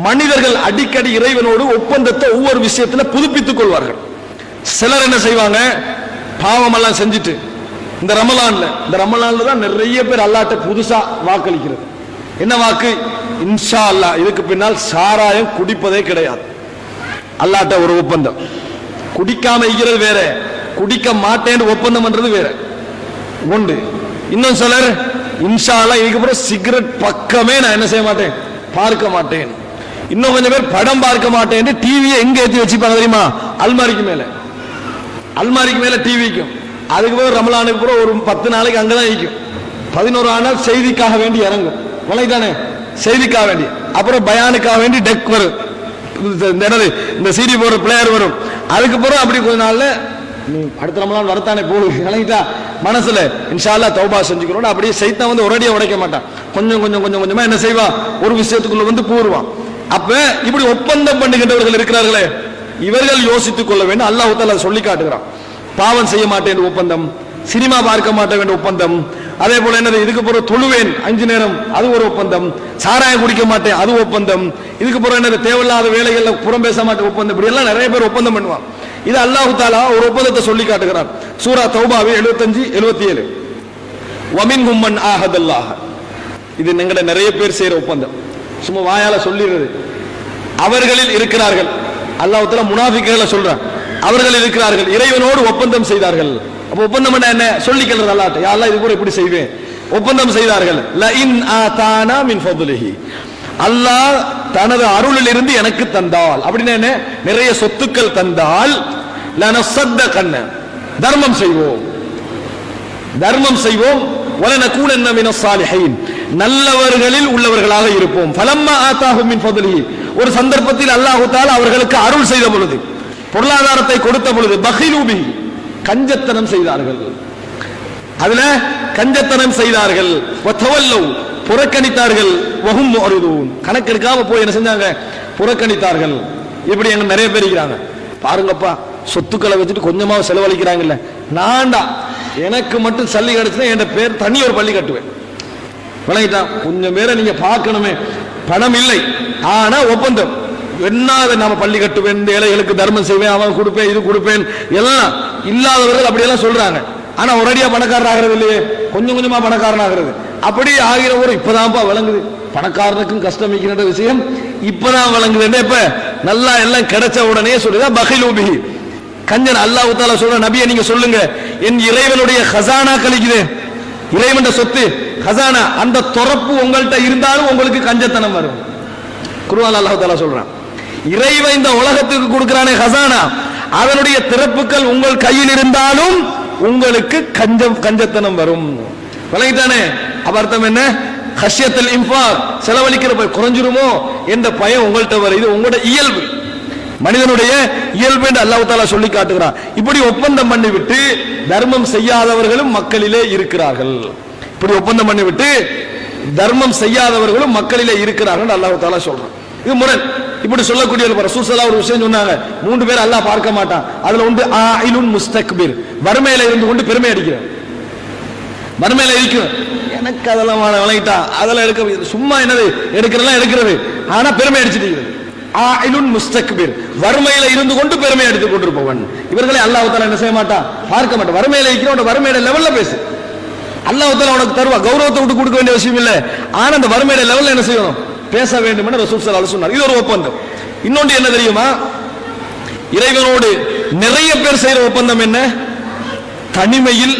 மனிதர்கள் அடிக்கடி இறைவனோடு ஒப்பந்தத்தை ஒவ்வொரு விஷயத்துல புதுப்பித்துக் கொள்வார்கள். சிலர் என்ன செய்வாங்க, பாவம் எல்லாம் செஞ்சுட்டு இந்த ரமலான்ல தான் நிறைய பேர் அல்லாஹ்ட்ட புதுசா வாக்களிக்கிறது. என்ன வாக்கு? இன்ஷா அல்லாஹ் இதுக்கு பின்னால் சாராயம் குடிப்பதே கிடையாது. அல்லாஹ்ட்ட ஒரு ஒப்பந்தம். குடிக்காம இருக்கிறது வேற, குடிக்க மாட்டேன்னு ஒப்பந்தம் பண்றது வேற உண்டு. இன்னும் சிலர் இன்ஷா அல்லாஹ் இதுக்கு அப்புறம் சிகரெட் பக்கமே நான் என்ன செய்ய மாட்டேன், பார்க்க மாட்டேன். இன்னும் கொஞ்சம் பேர் படம் பார்க்க மாட்டேன். டிவியை எங்க ஏற்றி வச்சுப்பாங்க தெரியுமா? அல்மாரிக்கு மேல டிவிக்கும். அதுக்கு பிறகு ரமலானுக்கு பிறகு ஒரு 10 நாளைக்கு அங்கதான் இருக்கும். 11 நாள் செய்திக்காக வேண்டி இறங்கும். வளைதானே செய்திக்காக வேண்டி, அப்புறம் பயானுக்காக வேண்டி டெக் வரும், இந்த சிடி போற பிளேயர் வரும். அதுக்கு பிறகு அப்படி கொஞ்ச நாள்ல நீ அடுத்த ரமலான் வரத்தானே போகுது விளங்கிட்டா, மனசுல இன்ஷா அல்லாஹ் தௌபா செஞ்சுக்கிறோம். அப்படியே சைத்தான் வந்து ஒரேடியா உடைக்க மாட்டான், கொஞ்சமா என்ன செய்வா, ஒரு விஷயத்துக்குள்ள வந்து கூறுவான். அப்ப இப்படி ஒப்பந்தம் பண்ணுகின்றவர்கள் இருக்கிறார்களே, இவர்கள் யோசித்துக் கொள்ள வேண்டும். அல்லாஹ் தஆலா சொல்லி காட்டுகிறான். பாவம் செய்ய மாட்டேன் ஒப்பந்தம், சினிமா பார்க்க மாட்டேன் என்ற ஒப்பந்தம், அதே போல என்னது, இதுக்கு பிறகு தொழுவேன் 5 நேரம் அது ஒரு ஒப்பந்தம், சாராயம் குடிக்க மாட்டேன் அது ஒப்பந்தம், இதுக்கு பிறகு என்னது தேவையில்லாத வேலைகள்ல புறம் பேச மாட்டேன் ஒப்பந்தம். இப்படி எல்லாம் நிறைய பேர் ஒப்பந்தம் பண்ணுவான். இது அல்லாஹ் தஆலா ஒரு ஒப்பந்தத்தை சொல்லி காட்டுகிறான். சூரா தௌபாவே 75-77. வமின்ஹும் மன் ஆஹதல்லாஹ். இது எங்கட நிறைய பேர் செய்யற ஒப்பந்தம், சும்மா வாயால சொல்லிடுறது. அவர்களில் இருக்கிறார்கள், அல்லாஹ் தஆலா முனாஃபிக்குகளை சொல்றான். அவர்கள் இருக்கிறார்கள் இறைவனோடு ஒப்பந்தம் செய்தார்கள். அப்ப ஒப்பந்தம் என்ன சொல்லிக்கிறது அல்லாஹ்ட்ட, யா அல்லாஹ் இது கூட இப்படி செய்வேன், ஒப்பந்தம் செய்தார்கள். ல இன் ஆதானா மின் ஃபضலிஹி, அல்லாஹ் தனது அருளில் இருந்து எனக்கு தந்தால், அப்படின்னா என்ன, நிறைய சொத்துக்கள் தந்தால், லனஸத்தகன்ன தர்மம் செய்வோம், வலனகூனன்ன மினஸ் ஸாலிஹீன் நல்லவர்களில் உள்ளவர்களாக இருப்போம். ஃபலம்மா ஆதாஹும் மின் ஃபضலிஹி, ஒரு சந்தர்ப்பத்தில் அல்லாஹ் தஆலா அவர்களுக்கு அருள் செய்த பொழுது, பொருளாதாரத்தை கொடுத்த பொழுது, பகிலு பிஹி கஞ்சத்தனம் செய்தார்கள். அதுல கஞ்சத்தனம் செய்தார்கள். வதவல்லு புறக்கணித்தார்கள். வஹும் முஅரிதூன் கணக்கெடுக்காம போய் என்ன செஞ்சாங்க, புறக்கணித்தார்கள். இப்படி எங்க நிறைய பேர் இருக்கிறாங்க. பாருங்கப்பா, சொத்துக்களை வச்சுட்டு கொஞ்சமா செலவழிக்கிறாங்கல்ல, நான்டா எனக்கு மட்டும் சல்லி கிடைச்சுன்னா என் பேர் தனி ஒரு பள்ளி கட்டுவேன். விளங்கிட்டான்? கொஞ்சம் பேரை நீங்க பார்க்கணுமே, பணம் இல்லை ஆனா ஒப்பந்தம் என்ன, நாம பள்ளி கட்டுவேன், இந்த ஏழைகளுக்கு தர்மம் செய்வேன், அவன் கொடுப்பேன், இது கொடுப்பேன், எல்லாம் இல்லாதவர்கள் அப்படியெல்லாம் சொல்றாங்க. ஆனா ஒரேடியா பணக்காரன் ஆகிறது இல்லையே, கொஞ்சமா பணக்காரன் ஆகிறது. அப்படி ஆகிற ஒரு இப்பதான்ப்பா விளங்குது, பணக்காரனுக்கும் கஷ்டம் இருக்கிற விஷயம் இப்பதான் விளங்குது. இப்ப நல்லா எல்லாம் கிடைச்ச உடனே சொல்லுதா பகிலு பிஹி கஞ்சன். அல்லாஹ் தஆலா சொல்ற, நபியை நீங்க சொல்லுங்க, என் இறைவனுடைய ஹசானா கழிக்குது, இறைவன் சொத்து ஹசானா, அந்த தொரப்பு உங்கள்கிட்ட இருந்தாலும் உங்களுக்கு கஞ்சத்தனம் வரும். குர்ஆன்ல அல்லாஹ் தஆலா சொல்றான், இறைவன் இந்த உலகத்துக்கு கொடுக்கிறானே ஹசானா, அதனுடைய திறப்புகள் உங்கள் கையில் இருந்தாலும் உங்களுக்கு கஞ்சத்தனம் வரும். விளங்கிட்டானே? அர்த்தம் என்ன, ஹஷ்யத்துல் இன்ஃபாக் செலவழிக்கிற குறைஞ்சிருமோ என்ற பயம் உங்கள்கிட்ட வரும். இது உங்களோட இயல்பு, மனிதனுடைய இயல்பு என்று அல்லாஹ் தஆலா சொல்லி காட்டுகிறான். இப்படி ஒப்பந்தம் பண்ணிவிட்டு தர்மம் செய்யாதவர்களும் மக்களிலே இருக்கிறார்கள். இப்படி ஒப்பந்தம் பண்ணிவிட்டு தர்மம் செய்யாதவர்களும் மக்களிலே இருக்கிறார்கள் அல்லாஹ் தஆலா சொல்றான். இது முரண். இப்படி சொல்லக்கூடிய ரசூல் ஸல்லல்லாஹு ஒரு விஷயம் சொன்னாங்க, 3 பேர் அல்லாஹ் பார்க்க மாட்டான். அதுல ஒன்று ஆயிலுன் முஸ்தக்பிர், வறுமையில இருந்து கொண்டு பெருமை அடிக்கிறார். வறுமையில இருக்கிற எனக்கு அதெல்லாம் வழங்கிட்டா அதெல்லாம் எடுக்க சும்மா என்னது எடுக்கிறதெல்லாம் எடுக்கிறது, ஆனா பெருமை அடிச்சுட்டு இருக்கிறது. ஆயிலுன் முஸ்தக்பிர், வறுமையில இருந்து கொண்டு பெருமை அடித்துக் கொண்டிருப்பவன். இவர்களை அல்லாஹ் தஆலா என்ன செய்ய மாட்டான், பார்க்க மாட்டான். வறுமையில இருக்கிறவன் வறுமையோட லெவல்ல பேசு, அல்லாஹ் தஆலா உனக்கு தருவா. கௌரவத்தை விட்டு கொடுக்க வேண்டிய விஷயம் இல்லை, ஆனா அந்த வறுமையோட லெவல்ல என்ன செய்யணும், பேச வேண்டும் என்று ரசூல் ஸல்லல்லாஹு அலைஹி வஸல்லம் சொன்னார். இது ஒரு ஒப்பந்தம். இன்னொன்று என்ன தெரியுமா, இறைவனோடு நிறைய பேர் செய்யற ஒப்பந்தம் என்ன, தனிமையில்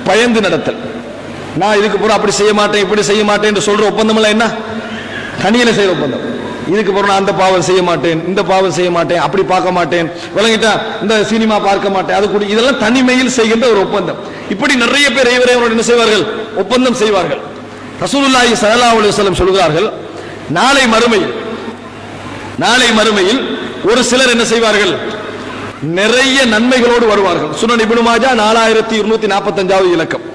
பயந்து நடத்தல். நான் இதுக்கு பிறகு அப்படி செய்ய மாட்டேன், இப்படி செய்ய மாட்டேன் என்று சொல்ற ஒப்பந்தம் எல்லாம் என்ன, தனியில செய்யற ஒப்பந்தம். இதுக்கு பிறகு நான் அந்த பாவம் செய்ய மாட்டேன், இந்த பாவம் செய்ய மாட்டேன், அப்படி பார்க்க மாட்டேன், விளங்கிட்டா, இந்த சினிமா பார்க்க மாட்டேன், அது கூட, இதெல்லாம் தனிமையில் செய்கின்ற ஒரு ஒப்பந்தம். இப்படி நிறைய பேர் இறைவனோடு என்ன செய்வார்கள், ஒப்பந்தம் செய்வார்கள். ரசூலுல்லாஹி ஸல்லல்லாஹு அலைஹி வஸல்லம் சொல்கிறார்கள், நாளை மறுமையில் ஒரு சிலர் என்ன செய்வார்கள், நிறைய நன்மைகளோடு வருவார்கள். சுனன் இப்னு மாஜா 4245வது இலக்கம்.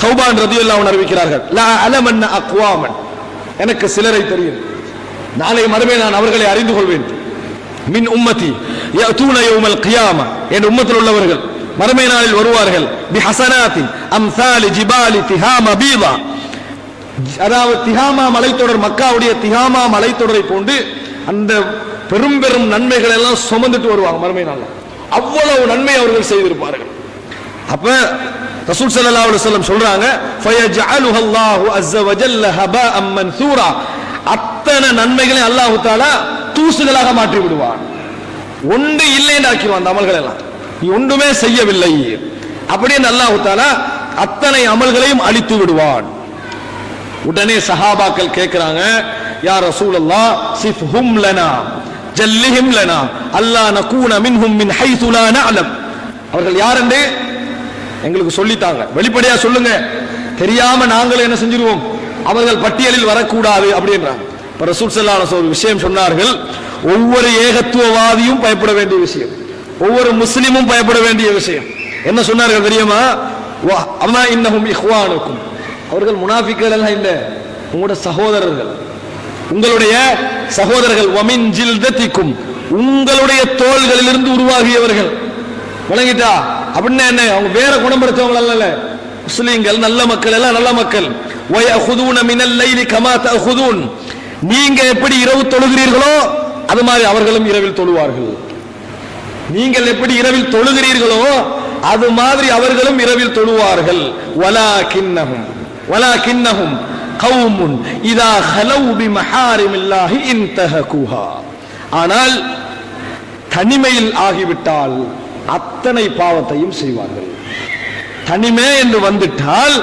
தௌபான் ரலியல்லாஹு அன்ஹு அறிவிக்கிறார்கள், லா அலமன்ன அக்வாமன், எனக்கு சிலரை தெரியும், நாளை மறுமையில் நான் அவர்களை அறிந்து கொள்வேன். மின் உம்மதி யஅதூன யௌமல் கியாமா, என் உம்மத்தில் உள்ளவர்கள் மறுமை நாளில் வருவார்கள். பி ஹஸனாத்தின் அம்சாலி ஜிபாலி திஹாமா பீதா, அதாவது திஹாமா மலைத்தொடர், மக்காவுடைய திஹாமா மலைத்தொடரை போன்று அந்த பெரும் பெரும் நன்மைகள் எல்லாம் சுமந்துட்டு வருவாங்க மறுமை நாள்ல. அவ்வளவு நன்மை அவர்கள் செய்திருப்பார்கள். அப்ப ரசூல் ஸல்லல்லாஹு அலைஹி வஸல்லம் சொல்றாங்க, ஃபயஜஅலுஹு அல்லாஹு அஸ்ஸ வஜல்ல ஹபாஅம் மன்சூரா, அத்தனை நன்மைகளை அல்லாஹ் தஆலா தூசுகளாக மாற்றி விடுவான். ஒன்று இல்லைன்னு ஆக்கிடுவான். அந்த அமல்கள் எல்லாம் நீ ஒன்றுமே செய்யவில்லை அப்படியே அல்லாஹ் தஆலா அத்தனை அமல்களையும் அழித்து விடுவான். உடனே சஹாபாக்கள் கேட்கிறாங்க, யா ரசூலல்லாஹ் சிஃப்ஹும் லனா ஜல்லிஹிம் லனா அல்லா நகூன மின்ஹும் மின் ஹைது லா நஅலம். அவர்கள் யார் என்று எங்களுக்கு சொல்லித்தாங்க, வெளிப்படையா சொல்லுங்க, தெரியாம நாங்கள் என்ன செஞ்சிருவோம், அவர்கள் பட்டியலில் வரக்கூடாது அப்படின்றாங்க. இப்ப ரசூல் ஸல்லல்லாஹு அலைஹி வஸல்லம் ஒரு விஷயம் சொன்னார்கள், ஒவ்வொரு ஏகத்துவவாதியும் பயப்பட வேண்டிய விஷயம், ஒவ்வொரு முஸ்லிமும் பயப்பட வேண்டிய விஷயம். என்ன சொன்னார்கள் தெரியுமா? அம்மா இன்னஹும் இஹ்வானுக்கும், அவர்கள் முனாஃபிக்குகள் எல்லாம் இல்ல, உங்களுடைய சகோதரர்கள், உங்களுடைய சகோதரர்கள். வமின் ஜில்தத்திக்கும், உங்களுடைய தோள்களிலிருந்து உருவாகியவர்கள். விளங்கிட்டா? அப்படின்னா என்ன, அவங்க வேற குணம் படைத்தவங்க அல்ல, முஸ்லிம்கள் நல்ல மக்கள், எல்லாம் நல்ல மக்கள். வயஹுதூன மினல் லைலி கமா தஅஹுதூன், நீங்க எப்படி இரவு தொழுகிறீர்களோ அது மாதிரி அவர்களும் இரவில் தொழுவார்கள். நீங்கள் எப்படி இரவில் தொழுகிறீர்களோ அது மாதிரி அவர்களும் இரவில் தொழுவார்கள். வலாகின்னஹும் கௌமுன் இதா ஹலவு பிமஹாரிமில்லாஹி இன்தஹகுஹா, ஆனால் தனிமையில் ஆகிவிட்டால் அத்தனை பாவத்தையும் செய்வார்கள். தனிமை என்று வந்துட்டால்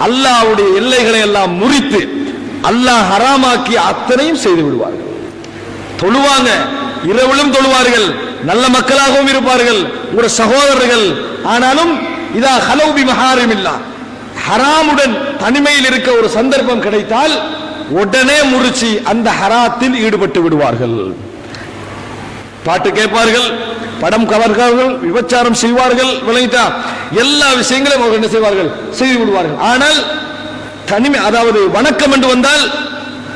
அல்லாஹ்வுடைய எல்லைகளை எல்லாம் முறித்து அல்லாஹ் ஹராமாக்கி அத்தனையும் செய்து விடுவார்கள். தொழுவாங்க, இரவிலும் தொழுவார்கள், நல்ல மக்களாகவும் இருப்பார்கள், உங்களுடைய சகோதரர்கள். ஆனாலும் இதா ஹலவு பிமஹாரிமில்லாஹ், ஹராமுடன் தனிமையில் இருக்க ஒரு சந்தர்ப்பம் கிடைத்தால் உடனே முறிச்சி அந்த ஹராத்தில் ஈடுபட்டு விடுவார்கள். பாட்டு கேட்பார்கள், படம் கவர்கள், விபச்சாரம் செய்வார்கள். விளங்கிட்டா? எல்லா விஷயங்களும் அவர்கள் என்ன செய்வார்கள், செய்து விடுவார்கள். ஆனால் தனிமை, அதாவது வணக்கம் என்று வந்தால்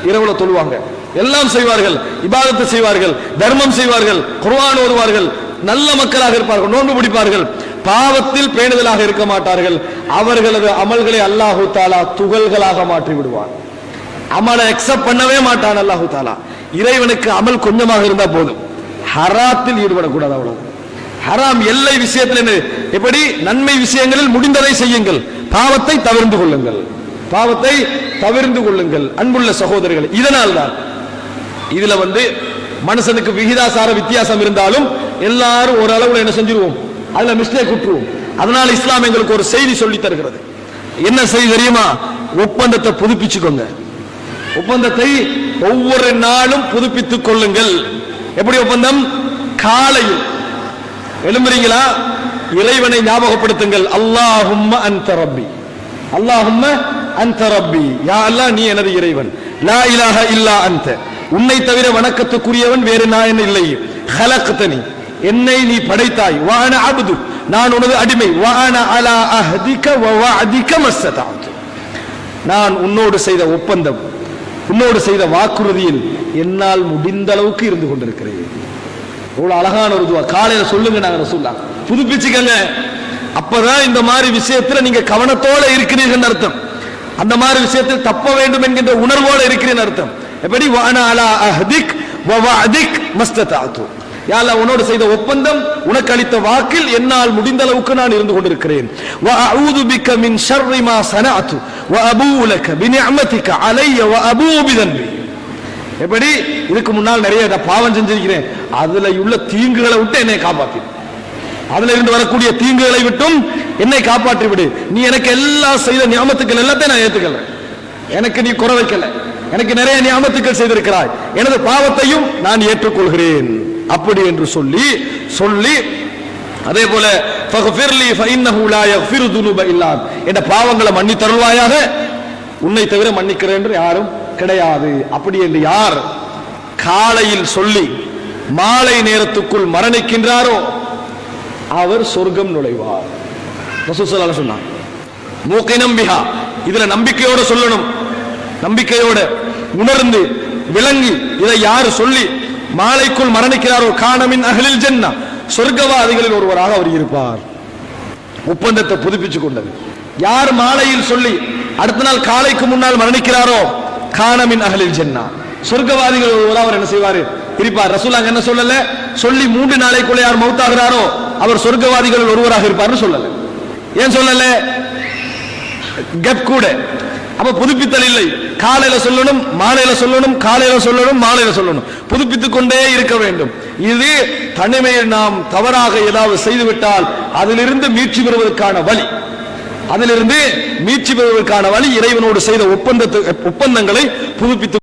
இரவுல தொழுவாங்க, எல்லாம் செய்வார்கள், இபாதத்தை செய்வார்கள், தர்மம் செய்வார்கள், குர்ஆன் ஓதுவார்கள், நல்ல மக்களாக இருப்பார்கள், நோன்பு பிடிப்பார்கள். பாவத்தில் பேணுதலாக இருக்க மாட்டார்கள். அவர்களது அமல்களை அல்லாஹு தாலா துகள்களாக மாற்றி விடுவான். அமலை அக்செப்ட் பண்ணவே மாட்டான் அல்லாஹு தாலா. இறைவனுக்கு அமல் கொஞ்சமாக இருந்தா போதும், ஹராத்தில் ஈடுபடக்கூடாது. அவ்வளவு ஹராம் எல்லை விஷயத்தில் எப்படி, நன்மை விஷயங்களில் முடிந்ததை செய்யுங்கள், பாவத்தை தவிர்த்து கொள்ளுங்கள், பாவத்தை தவிர்த்து கொள்ளுங்கள். அன்புள்ள சகோதரர்கள், இதனால் தான் இதுல மனுஷனுக்கு விகிதாசார வித்தியாசம் இருந்தாலும் எல்லாரும் ஒரு அளவுல என்ன செஞ்சிருவோம், அதுல மிஸ்டேக் விட்டுருவோம். அதனால இஸ்லாம் எங்களுக்கு ஒரு செய்தி சொல்லி தருகிறது. என்ன செய்தி தெரியுமா? ஒப்பந்தத்தை புதுப்பிச்சுக்கோங்க, ஒப்பந்தத்தை ஒவ்வொரு நாளும் புதுப்பித்துக் கொள்ளுங்கள். எப்படி ஒப்பந்தம்? காலையில் எழும்புறீங்களா, இறைவனை ஞாபகப்படுத்துங்கள், அல்லாஹும்ம அன்த ரப்பி, அல்லாஹும்ம அன்த ரப்பி, யா அல்லாஹ் நீ எனது இறைவன், லா இலாஹ இல்லா அன்த, உன்னை தவிர வணக்கத்துக்குரியவன் வேறு நான் இல்லை, ஹலக்தனி, என்னை நீ படைத்தாய், வ அன அப்து, நான் உனது அடிமை, வ அன அலா அஹ்திக வ வஅதிக மஸ்ததஅது, நான் உன்னோடு செய்த ஒப்பந்தம், உன்னோடு செய்த வாக்குறுதியில் என்னால் முடிந்த அளவுக்கு இருந்து கொண்டிருக்கிறேன். இவ்வளவு அழகான ஒரு துவா. காலையில சொல்லுங்க, நாங்க ரசூலுல்லாஹ் புதுப்பிச்சுக்கங்க. அப்பதான் இந்த மாதிரி விஷயத்துல நீங்க கவனத்தோட இருக்கிறீர்கள் அர்த்தம். அந்த மாதிரி விஷயத்தில் தப்ப வேண்டும் என்கின்ற உணர்வோடு இருக்கிறேன் அர்த்தம். எப்படி? வ அன அலா அஹ்திக் வ வஅதிக் மஸ்ததஅது, யா அல்லாஹ் உன்னோடு செய்த ஒப்பந்தம், உனக்கு அளித்த வாக்கில் என்னால் முடிந்த அளவுக்கு நான் இருந்து கொண்டிருக்கிறேன். வ அஊது பிக மின் ஷர்ரி மா ஸனஅது வ அபூஉ லக பிநிஅமதிக அலைய வ அபூஉ பிதன்பி. எப்படி? இதுக்கு முன்னால் நிறைய பாவம் செஞ்சிருக்கிறேன், அதுல உள்ள தீங்குகளை விட்டு என்னை காப்பாற்றி, அதுல இருந்து வரக்கூடிய தீங்குகளை விட்டும் என்னை காப்பாற்றி விடு. நீ எனக்கு எல்லா செய்த நியாமத்துக்கள் எல்லாத்தையும் நான் ஏத்துக்கல, எனக்கு நீ குறை வைக்கல, எனக்கு நிறைய நியாமத்துக்கள் செய்திருக்கிறாய், எனது பாவத்தையும் நான் ஏற்றுக்கொள்கிறேன் அப்படி என்று சொல்லி சொல்லி அதே போல ஃபக்ஃபிர்லி ஃபஇன்னஹு லா யக்ஃபிரு துனூப இல்லா, என்ற பாவங்களை மன்னி தருவாயாக, உன்னை தவிர மன்னிக்கிறேன் என்று யாரும் கிடையாது. அப்படி என்று யார் காலையில் சொல்லி மாலை நேரத்துக்குள் மரணிக்கின்றாரோ அவர் சொர்க்கம் நுழைவார். ரசூல் ஸல்லல்லாஹு அலைஹி வஸல்லம் சொன்னார், மூகினம் பிஹா, இதுல நம்பிக்கையோட சொல்லணும், நம்பிக்கையோட உணர்ந்து விளங்கி இதை யார் சொல்லி மாலைக்குள் மரணிக்கிறாரோ கானமின் அஹ்லில் ஜன்னah, சொர்க்கவாதிகளில் ஒருவராக அவர் இருப்பார். ஒப்பந்தத்தை புதுப்பிச்சு கொண்டது. யார் மாலையில் சொல்லி அடுத்த நாள் காலைக்கு முன்னால் மரணிக்கிறாரோ கானமின் அஹ்லில் ஜன்னah, சொர்க்கவாதிகள் ஒருவர் அவர் என்ன செய்வாரு இருப்பார். ரசூலுல்லாஹ் என்ன சொல்லல, சொல்லி 3 நாளைக்குள்ள யார் மௌத்தாகிறாரோ அவர் சொர்க்கவாதிகள் ஒருவராக இருப்பார்னு சொல்லல. ஏன் சொல்லல? கெப் கூட. அப்ப புதுப்பித்தல் இல்லை. காலையில சொல்லணும், மாலையில சொல்லணும், காலையில சொல்லணும், மாலையில சொல்லணும், புதுப்பித்துக் கொண்டே இருக்க வேண்டும். இது தனிமையில் நாம் தவறாக ஏதாவது செய்துவிட்டால் அதிலிருந்து மீட்சி பெறுவதற்கான வழி, அதிலிருந்து மீட்சி பெறுவதற்கான வழி இறைவனோடு செய்த ஒப்பந்தங்களை புதுப்பித்துக்